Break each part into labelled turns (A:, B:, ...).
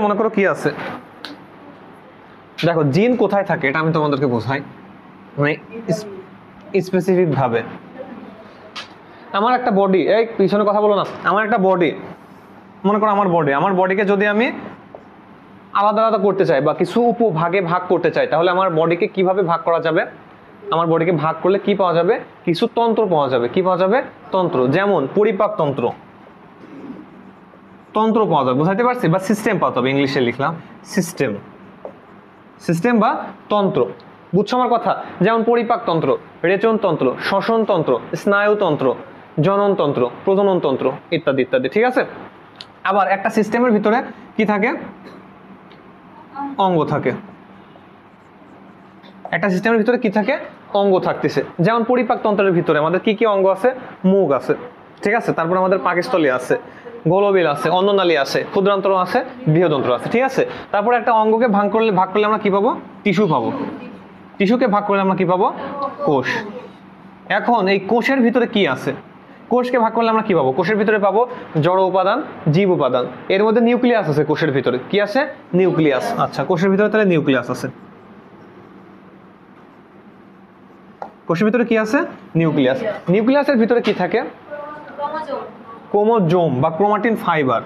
A: মনে করো কি আছে, দেখো জিন কোথায় থাকে এটা আমি তোমাদেরকে বোঝাই, মানে স্পেসিফিক ভাবে। আমার একটা বডি, এই পিছনে কথা বলো না, আমার একটা বডি, মনে করো আমার বডিকে যদি আমি আলাদা আলাদা করতে চাই বা কিছু উপভাগে ভাগ করতে চাই, তাহলে আমার বডিকে কিভাবে ভাগ করা যাবে? আমার বডিকে ভাগ করলে কি পাওয়া যাবে? কিছু তন্ত্র পাওয়া যাবে। কি পাওয়া যাবে? তন্ত্র। যেমন পরিপাক তন্ত্র, তন্ত্র পাওয়া যাবে, বুঝাইতে পারছি? বা সিস্টেম পাওয়া যাবে, ইংলিশে লিখলাম সিস্টেম, সিস্টেম বা তন্ত্র। বুঝছো আমার কথা? যেমন পরিপাক তন্ত্র, রেচন তন্ত্র, শ্বসন তন্ত্র, স্নায়ুতন্ত্র, জননতন্ত্র, প্রজনন তন্ত্র ইত্যাদি ইত্যাদি। ঠিক আছে? আবার একটা সিস্টেমের ভিতরে কি থাকে? অঙ্গ থাকে। একটা সিস্টেমের ভিতরে কি থাকে? অঙ্গ থাকতেছে। যেমন পরিপাক তন্ত্রের ভিতরে আমাদের কি কি অঙ্গ আছে? মুখ আছে, ঠিক আছে? তারপর আমাদের পাকস্থলী আছে, গোলবিল আছে, অন্ননালী আছে, ক্ষুদ্রান্তর আছে, বৃহদন্ত্র আছে, ঠিক আছে? তারপরে একটা অঙ্গকে ভাগ করলে আমরা কি পাবো? টিস্যু পাবো। টিস্যুকে ভাগ করলে আমরা কি পাবো? কোষ। এখন এই কোষের ভিতরে কি আছে? কোষকে ভাগ করলে আমরা কি পাবো? কোষের ভিতরে পাবো জড় উপাদান, জীব উপাদান। এর মধ্যে নিউক্লিয়াস আছে। কোষের ভিতরে কি আছে? নিউক্লিয়াস। আচ্ছা, কোষের ভিতরে তাহলে নিউক্লিয়াস আছে। কোষের ভিতরে কি আছে? নিউক্লিয়াস। নিউক্লিয়াসের ভিতরে কি থাকে? ক্রোমোজোম বা ক্রোমাটিন ফাইবার।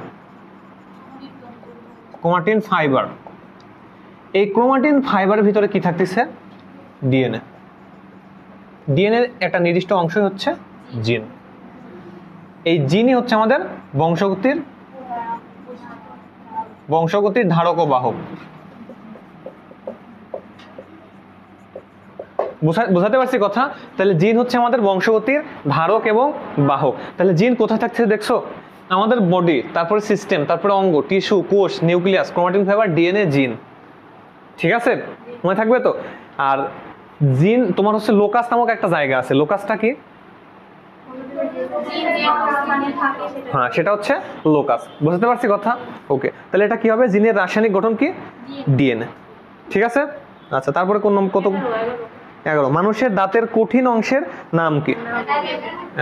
A: Chromatin fibre. এই ক্রোমাটিন ফাইবারের ভিতরে কি থাকতেছে? ডিএনএ। ডিএনএর একটা নির্দিষ্ট অংশ হচ্ছে জিন। এই জিনই হচ্ছে আমাদের বংশগতির ধারক ও বাহক। বুঝাতে পারছি কথা? তাহলে জিন হচ্ছে আমাদের বংশগতির ধারক এবং বাহক। তাহলে জিন কোথায় থাকছে দেখছো? আমাদের বডি, তারপরে সিস্টেম, তারপরে অঙ্গ, টিস্যু, কোষ, নিউক্লিয়াস, ক্রোমাটিন ফাইবার, ডিএনএ, জিন। ঠিক আছে? মনে থাকবে তো? আর জিন তোমার হচ্ছে লোকাস নামক একটা জায়গা আছে। লোকাসটা কি? হ্যাঁ, সেটা হচ্ছে লোকাস। বুঝতে পারছি কথা? ওকে, তাহলে এটা কি হবে? জিনের রাসায়নিক গঠন কি? ডিএনএ। ঠিক আছে? আচ্ছা, তারপরে কোন কত? 11। মানুষের দাঁতের কঠিন অংশের নাম কি?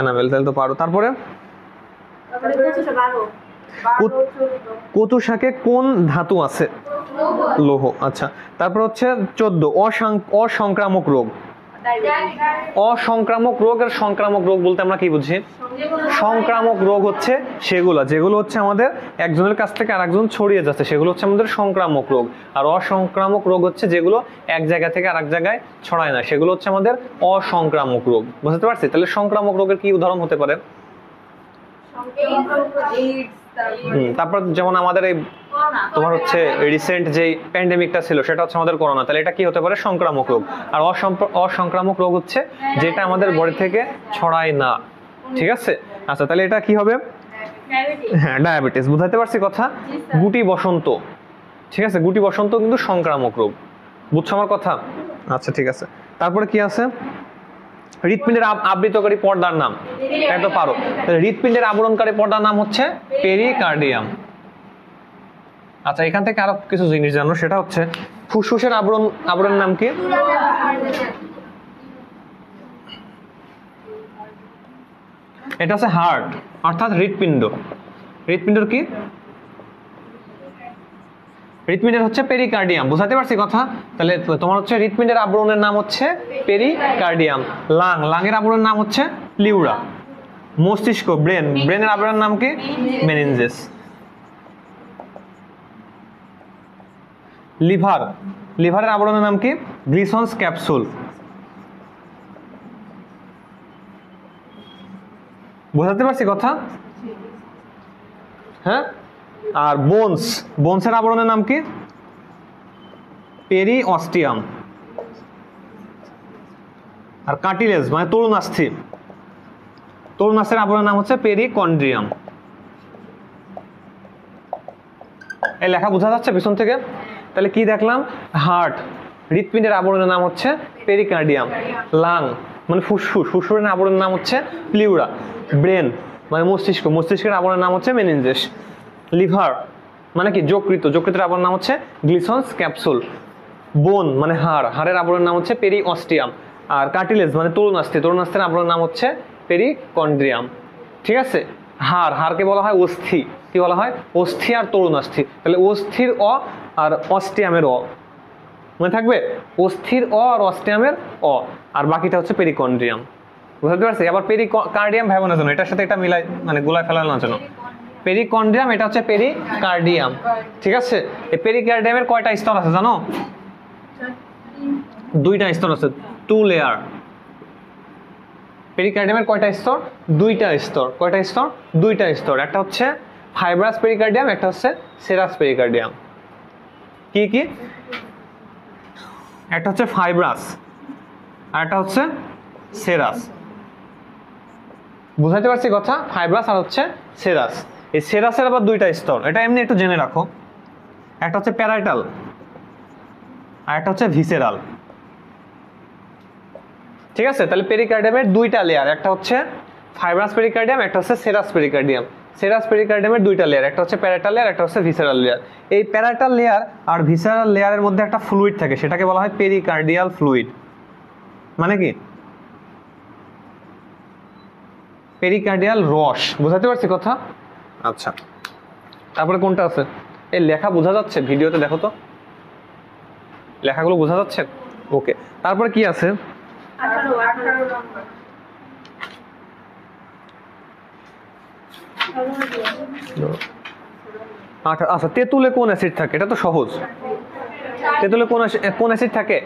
A: এনামেল। তাহলে তো পারো। তারপরে কচু শাকে কোন ধাতু আছে? লৌহ। আচ্ছা, তারপর হচ্ছে 14 অসংক্রামক রোগ। অসংক্রামক রোগ আর সংক্রামক রোগ বলতে আমরা কি বুঝি? সংক্রামক রোগ হচ্ছে যেগুলো হচ্ছে আমাদের একজনের কাছ থেকে আরেকজন ছড়িয়ে যাচ্ছে, সেগুলো হচ্ছে আমাদের সংক্রামক রোগ। আর অসংক্রামক রোগ হচ্ছে যেগুলো এক জায়গা থেকে আরেক জায়গায় ছড়ায় না, সেগুলো হচ্ছে আমাদের অসংক্রামক রোগ। বুঝতে পারছি? তাহলে সংক্রামক রোগের কি উদাহরণ হতে পারে? তারপর যেমন আমাদের এই তোমার হচ্ছে রিসেন্ট যে প্যান্ডেমিকটা ছিল, সেটা হচ্ছে আমাদের করোনা। তাহলে এটা কি হতে পারে? সংক্রামক রোগ। আর অসংক্রামক রোগ হচ্ছে যেটা আমাদের বডি থেকে ছড়ায় না। ঠিক আছে? আচ্ছা, তাহলে এটা কি হবে? হ্যাঁ, ডায়াবেটিস। বুঝাতে পারছি কথা? গুটি বসন্ত। ঠিক আছে? গুটি বসন্ত কিন্তু সংক্রামক রোগ। বুঝছো আমার কথা? আচ্ছা, ঠিক আছে। তারপরে কি আছে? হৃৎপিণ্ডের আবৃতকারী পর্দার নাম। এটা তো পারো। হৃৎপিণ্ডের আবরণকারী পর্দার নাম হচ্ছে পেরিকার্ডিয়াম। আচ্ছা, এখান থেকে আরো কিছু জিনিস জানো, সেটা হচ্ছে ফুসফুসের আবরণের নাম কি? এটা হচ্ছে হার্ট, অর্থাৎ হৃৎপিণ্ড। হৃৎপিণ্ডের কি? হৃৎপিণ্ডের হচ্ছে পেরিকার্ডিয়াম। বুঝাতে পারছি কথা? তাহলে তোমার হচ্ছে হৃৎপিণ্ডের আবরণের নাম হচ্ছে পেরিকার্ডিয়াম। লাংয়ের আবরণের নাম হচ্ছে প্লিউরা। মস্তিষ্ক, ব্রেনের আবরণের নাম কি? মেনিনজেস। লিভারের আবরণের নাম কি? Glisson's capsule. বুঝাতে পারছি কথা? হ্যাঁ। আর বোনসের আবরণের নাম কি? পেরিঅস্টিয়াম। আর কার্টিলেজ মানে তরুণাস্থি, তরুণাস্থির আবরণের নাম হচ্ছে পেরিকন্ড্রিয়াম। এই লেখা বোঝা যাচ্ছে পিছন থেকে? তাহলে কি দেখলাম? হার্ট, হৃৎপিণ্ডের আবরণের নাম হচ্ছে পেরিকার্ডিয়াম। লাং মানে ফুসফুসের আবরণের নাম হচ্ছে প্লিউরা। ব্রেন মানে মস্তিষ্কের আবরণের নাম হচ্ছে মেনিনজেস। লিভার মানে কি? যকৃতের আবরণের নাম হচ্ছে গ্লিসন্স ক্যাপসুল। বোন মানে হাড়ের আবরণের নাম হচ্ছে পেরিঅস্টিয়াম। আর কার্টিলেজ মানে তরুণাস্থির আবরণের নাম হচ্ছে পেরিকন্ড্রিয়াম। ঠিক আছে? হাড়, হাড়কে বলা হয় অস্থি। কি বলা হয়? অস্থি আর তরুণাস্থি। তাহলে অস্থির অ আর অস্টিয়ামের অ, মনে থাকবে? অস্থির অ আর অস্টিয়ামের অ, আর বাকিটা হচ্ছে পেরিকন্ড্রিয়াম। বুঝতে পারছি? আবার পেরিকার্ডিয়াম ভাবো না যেন এটার সাথে এটা মিলাই মানে গোলায় ফেলানো না যেন। পেরিকন্ড্রিয়াম এটা হচ্ছে পেরিকার্ডিয়াম, ঠিক আছে? এই পেরিকার্ডিয়ামের কয়টা স্তর আছে জানো? দুইটা স্তর আছে, 2 লেয়ার। পেরিকার্ডিয়ামের কয়টা স্তর? দুইটা স্তর। কয়টা স্তর? দুইটা স্তর। একটা হচ্ছে ফাইব্রাস পেরিকার্ডিয়াম, একটা হচ্ছে সেরাস পেরিকার্ডিয়াম। কি কি? একটা হচ্ছে ফাইব্রাস আর একটা হচ্ছে সেরাস। বুঝাতে পারছি কথা? ফাইব্রাস আর হচ্ছে সেরাস। এই সেরাসের আবার দুইটা স্তর, এটা এমনি একটু জেনে রাখো। একটা হচ্ছে প্যারাইটাল আর একটা হচ্ছে ভিসেরাল, ঠিক আছে? তাহলে পেরিকার্ডিয়ামের দুইটা লেয়ার, একটা হচ্ছে ফাইব্রাস পেরিকার্ডিয়াম, একটা হচ্ছে সেরাস পেরিকার্ডিয়াম। সেরাস পেরিকার্ডিয়ামের দুইটা লেয়ার, একটা হচ্ছে প্যারাইটাল লেয়ার, একটা হচ্ছে ভিসেরাল লেয়ার। এই প্যারাইটাল লেয়ার আর ভিসেরাল লেয়ারের মধ্যে একটা ফ্লুইড থাকে, সেটাকে বলা হয় পেরিকার্ডিয়াল ফ্লুইড। মানে কি? পেরিকার্ডিয়াল রস। বুঝাতে পারছি কথা? আচ্ছা, তারপরে কোনটা আছে? এই লেখা বোঝা যাচ্ছে? ভিডিওতে দেখো তো লেখাগুলো বোঝা যাচ্ছে? ওকে, তারপরে কি আছে?
B: 18 নম্বর।
A: আচ্ছা, তেঁতুলে কোন অ্যাসিড থাকে? এটা তো সহজ। তেঁতুলে কোন অ্যাসিড থাকে?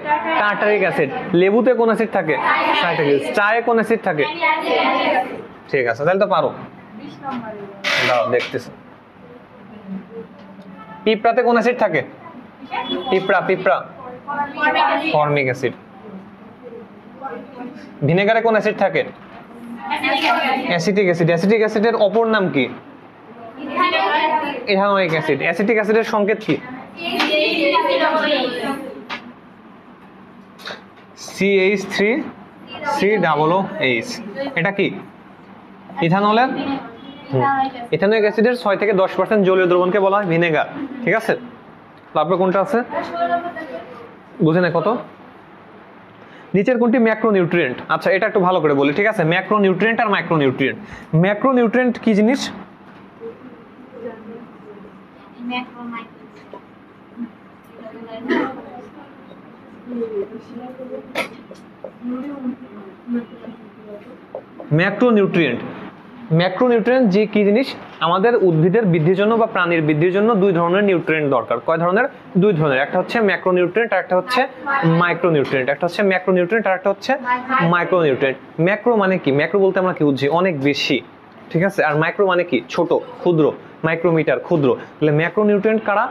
A: Tartaric acid. লেবুতে কোন অ্যাসিড থাকে? Citric acid. চায়ে কোন অ্যাসিড থাকে? ঠিক আছে, তাহলে তো পারো।
B: 20 নম্বরে।
A: দাও দেখতেছি। পিঁপড়াতে কোন অ্যাসিড থাকে? পিঁপড়া ফর্মিক অ্যাসিড। ভিনেগারে কোন অ্যাসিড থাকে? Acetic acid. অ্যাসিটিক অ্যাসিডের অপর নাম কি? Ethanoic acid. অ্যাসিটিক অ্যাসিডের সংকেত কি? CH3COOH। এটা কি? ইথানলের ইথানোয়িক অ্যাসিডের 6 থেকে 10% জলীয় দ্রবণকে বলা হয় ভিনেগার, ঠিক আছে? তারপরে কোনটা আছে? বুঝে না কত? নিচের কোনটি ম্যাক্রোনিউট্রিয়েন্ট? আচ্ছা, এটা একটু ভালো করে বলি, ঠিক আছে? ম্যাক্রোনিউট্রিয়েন্ট আর মাইক্রোনিউট্রিয়েন্ট। ম্যাক্রোনিউট্রিয়েন্ট কি জিনিস? ম্যাক্রোনিউট্রিয়েন্ট। ম্যাক্রোনিউট্রিয়েন্ট যে কি জিনিস? আমাদের উদ্ভিদের বৃদ্ধির জন্য বা প্রাণীর বৃদ্ধির জন্য দুই ধরনের নিউট্রিয়েন্ট দরকার। কয় ধরনের? দুই ধরনের। একটা হচ্ছে ম্যাক্রোনিউট্রিয়েন্ট আর একটা হচ্ছে মাইক্রোনিউট্রিয়েন্ট। একটা হচ্ছে ম্যাক্রোনিউট্রিয়েন্ট আর একটা হচ্ছে মাইক্রোনিউট্রিয়েন্ট। ম্যাক্রো মানে কি? ম্যাক্রো বলতে আমরা কি বুঝি? অনেক বেশি, ঠিক আছে? আর মাইক্রো মানে কি? ছোট, ক্ষুদ্র। মাইক্রোমিটার, ক্ষুদ্র। তাহলে ম্যাক্রোনিউট্রিয়েন্ট কারা?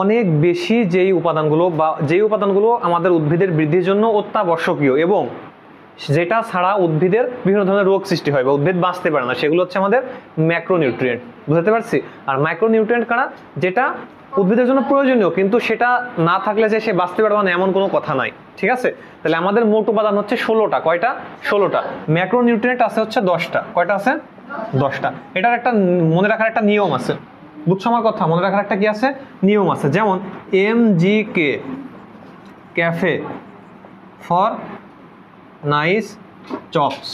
A: অনেক বেশি যেই উপাদানগুলো বা যেই উপাদানগুলো আমাদের উদ্ভিদের বৃদ্ধির জন্য অত্যাবশ্যকীয় এবং যেটা ছাড়া উদ্ভিদের বিভিন্ন ধরনের রোগ সৃষ্টি হয় বা উদ্ভিদ বাঁচতে পারে না, সেগুলো হচ্ছে আমাদের ম্যাক্রোনিউট্রিয়েন্ট। বুঝতে পারছি? আর মাইক্রোনিউট্রিয়েন্ট কারা? যেটা উদ্ভিদের জন্য প্রয়োজনীয় কিন্তু সেটা না থাকলে যে সে বাঁচতে পারবে না এমন কোনো কথা নাই, ঠিক আছে? তাহলে আমাদের মোট উপাদান হচ্ছে 16টা। কয়টা? 16টা। ম্যাক্রোনিউট্রিয়েন্ট আছে হচ্ছে 10টা। কয়টা আছে? 10টা। এটার একটা মনে রাখার একটা নিয়ম আছে, বুঝছো আমার কথা? মনে রাখার একটা কি আছে? নিয়ম আছে। যেমন MGK, cafe for nice chops.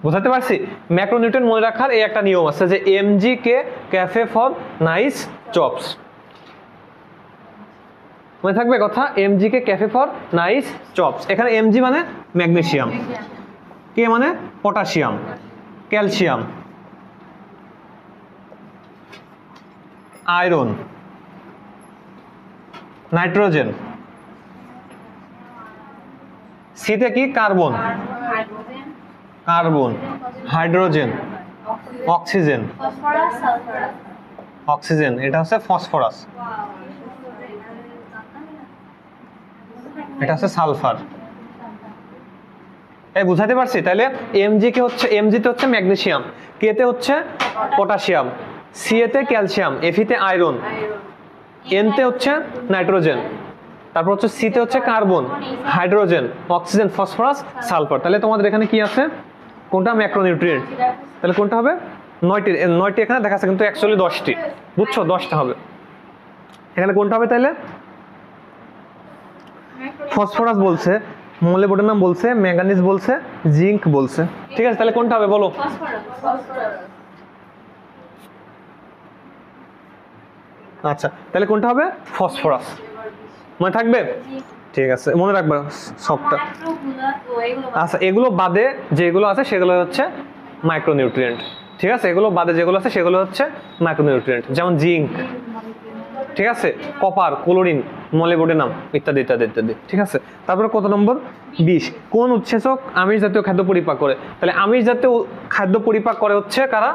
A: বুঝাতে পারছি? ম্যাক্রোনিউট্রিয়েন্ট মনে রাখার এই একটা নিয়ম আছে যে MGK, cafe for nice chops. মনে থাকবে কথা? MGK, cafe for nice chops. এখানে MG মানে ম্যাগনেসিয়াম, K মানে পটাশিয়াম, ক্যালসিয়াম, আয়রন, নাইট্রোজেন। সিতে কি? Carbon, carbon, hydrogen, oxygen, oxygen. এটা হচ্ছে ফসফরাস, এটা হচ্ছে সালফার। এই বুঝাতে পারছি? তাহলে MGK হচ্ছে, MGতে হচ্ছে ম্যাগনেসিয়াম, কেতে হচ্ছে পটাশিয়াম, সিএতে ক্যালসিয়াম, এফিতে আয়রন, এনতে হচ্ছে নাইট্রোজেন, তারপর হচ্ছে সিতে হচ্ছে carbon, hydrogen, oxygen, phosphorus, sulphur. তাহলে তোমাদের এখানে কি আছে? কোনটা? ম্যাক্রোনিউট্রিয়েন্ট। তাহলে কোনটা হবে? 9টি এখানে দেখাচ্ছে কিন্তু অ্যাকচুয়ালি 10টি, বুঝছো? 10টা হবে। এখানে কোনটা হবে তাহলে? ফসফরাস বলছে, মোলিবডেনাম বলছে, ম্যাঙ্গানিজ বলছে, জিঙ্ক বলছে। ঠিক আছে, তাহলে কোনটা হবে বলো? আচ্ছা, তাহলে কোনটা হবে? ফসফরাস। মনে থাকবে? ঠিক আছে, মনে রাখবে সবটা। আচ্ছা, এগুলো বাদে যেগুলো আছে সেগুলো হচ্ছে মাইক্রোনিউট্রিয়েন্ট। ঠিক আছে, এগুলো বাদে যেগুলো আছে সেগুলো হচ্ছে মাইক্রোনিউট্রিয়েন্ট, যেমন জিঙ্ক, ঠিক আছে, কপার, ক্লোরিন, মোলিবডেনাম ইত্যাদি ইত্যাদি ইত্যাদি। ঠিক আছে, তারপরে কত নম্বর? 20। কোন উৎসেচক আমিষ জাতীয় খাদ্য পরিপাক করে? তাহলে আমিষ জাতীয় খাদ্য পরিপাক করে হচ্ছে কারা?